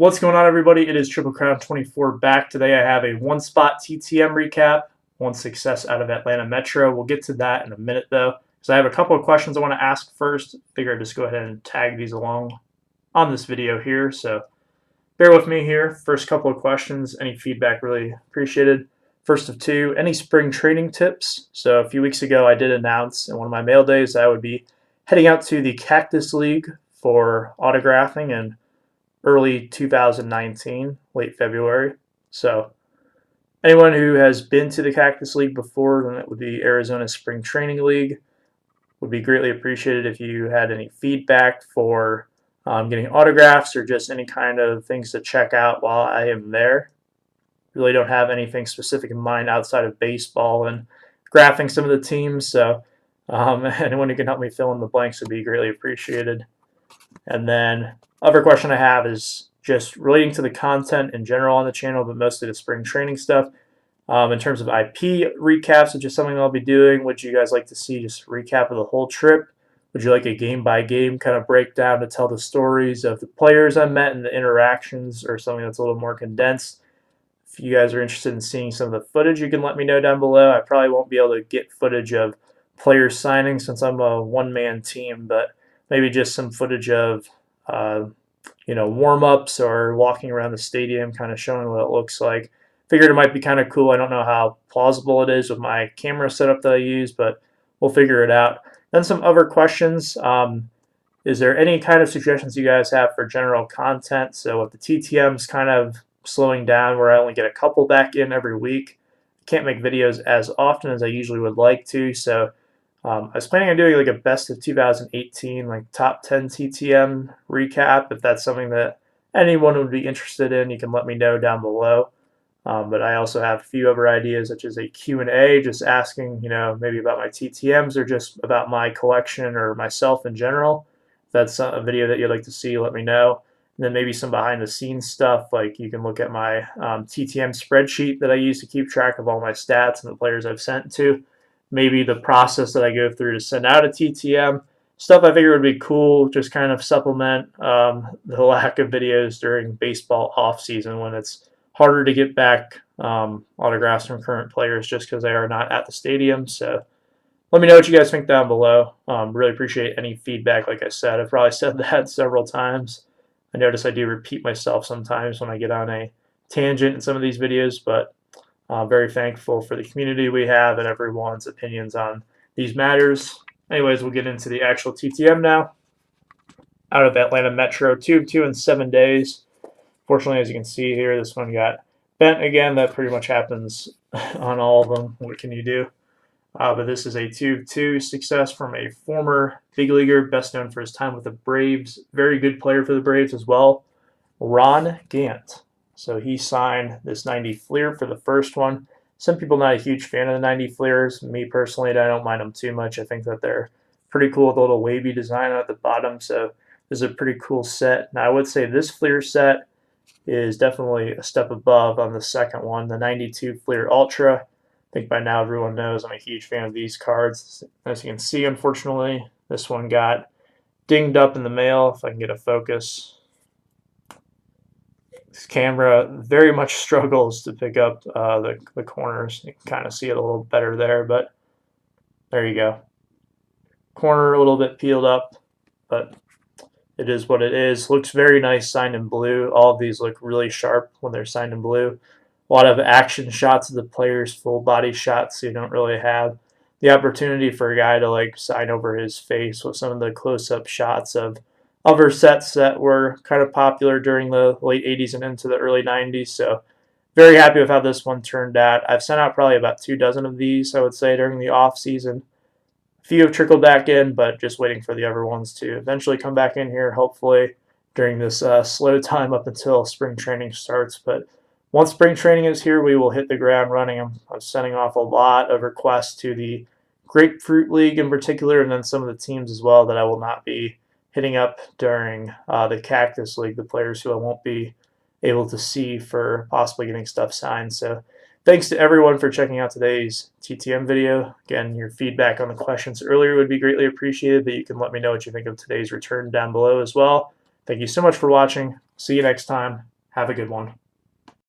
What's going on, everybody? It is Triple Crown 24 back. Today I have a one-spot TTM recap, one success out of Atlanta Metro. We'll get to that in a minute, though, because I have a couple of questions I want to ask first. Figure I'd just go ahead and tag these along on this video here, so bear with me here. First couple of questions. Any feedback really appreciated. First of two, any spring training tips? So a few weeks ago I did announce in one of my mail days I would be heading out to the Cactus League for autographing and early 2019, late February. So anyone who has been to the Cactus League before, then it would be Arizona Spring Training League, would be greatly appreciated if you had any feedback for getting autographs or just any kind of things to check out while I am there. Really don't have anything specific in mind outside of baseball and graphing some of the teams, so anyone who can help me fill in the blanks would be greatly appreciated. And then other question I have is just relating to the content in general on the channel, but mostly the spring training stuff. In terms of IP recaps, which is something I'll be doing, would you guys like to see just a recap of the whole trip? Would you like a game-by-game kind of breakdown to tell the stories of the players I met and the interactions, or something that's a little more condensed? If you guys are interested in seeing some of the footage, you can let me know down below. I probably won't be able to get footage of players signing since I'm a one-man team, but maybe just some footage of warm-ups or walking around the stadium, kind of showing what it looks like. Figured it might be kind of cool. I don't know how plausible it is with my camera setup that I use, but we'll figure it out. Then some other questions. Is there any kind of suggestions you guys have for general content? So with the TTMs kind of slowing down where I only get a couple back in every week, I can't make videos as often as I usually would like to, so I was planning on doing like a best of 2018, like top 10 TTM recap. If that's something that anyone would be interested in, you can let me know down below. But I also have a few other ideas, such as a Q&A, just asking, maybe about my TTMs or just about my collection or myself in general. If that's a video that you'd like to see, let me know. And then maybe some behind the scenes stuff, like you can look at my TTM spreadsheet that I use to keep track of all my stats and the players I've sent to. Maybe the process that I go through to send out a TTM. Stuff I figure would be cool, just kind of supplement the lack of videos during baseball off season when it's harder to get back autographs from current players just because they are not at the stadium. So let me know what you guys think down below. Really appreciate any feedback. Like I said, I've probably said that several times. I notice I do repeat myself sometimes when I get on a tangent in some of these videos, but very thankful for the community we have and everyone's opinions on these matters. Anyways, we'll get into the actual TTM now. Out of Atlanta Metro, 2 of 2 in 7 days. Fortunately, as you can see here, this one got bent again. That pretty much happens on all of them. What can you do? But this is a 2 of 2 success from a former big leaguer, best known for his time with the Braves. Very good player for the Braves as well, Ron Gant. So he signed this 90 Fleer for the first one. Some people not a huge fan of the 90 Fleers. Me personally, I don't mind them too much. I think that they're pretty cool with a little wavy design at the bottom. So this is a pretty cool set. Now I would say this Fleer set is definitely a step above on the second one, the 92 Fleer Ultra. I think by now everyone knows I'm a huge fan of these cards. As you can see, unfortunately, this one got dinged up in the mail. If I can get a focus. This camera very much struggles to pick up the corners. You can kind of see it a little better there, but there you go. Corner a little bit peeled up, but it is what it is. Looks very nice signed in blue. All of these look really sharp when they're signed in blue. A lot of action shots of the players, full body shots, so you don't really have the opportunity for a guy to like sign over his face with some of the close-up shots of other sets that were kind of popular during the late 80s and into the early 90s. So very happy with how this one turned out. I've sent out probably about 24 of these, I would say, during the off season. A few have trickled back in, but just waiting for the other ones to eventually come back in here, hopefully during this slow time up until spring training starts. But once spring training is here, we will hit the ground running. I'm sending off a lot of requests to the Grapefruit League in particular, and then some of the teams as well that I will not be hitting up during the Cactus League, the players who I won't be able to see for possibly getting stuff signed. So thanks to everyone for checking out today's TTM video. Again, your feedback on the questions earlier would be greatly appreciated, but you can let me know what you think of today's return down below as well. Thank you so much for watching. See you next time. Have a good one.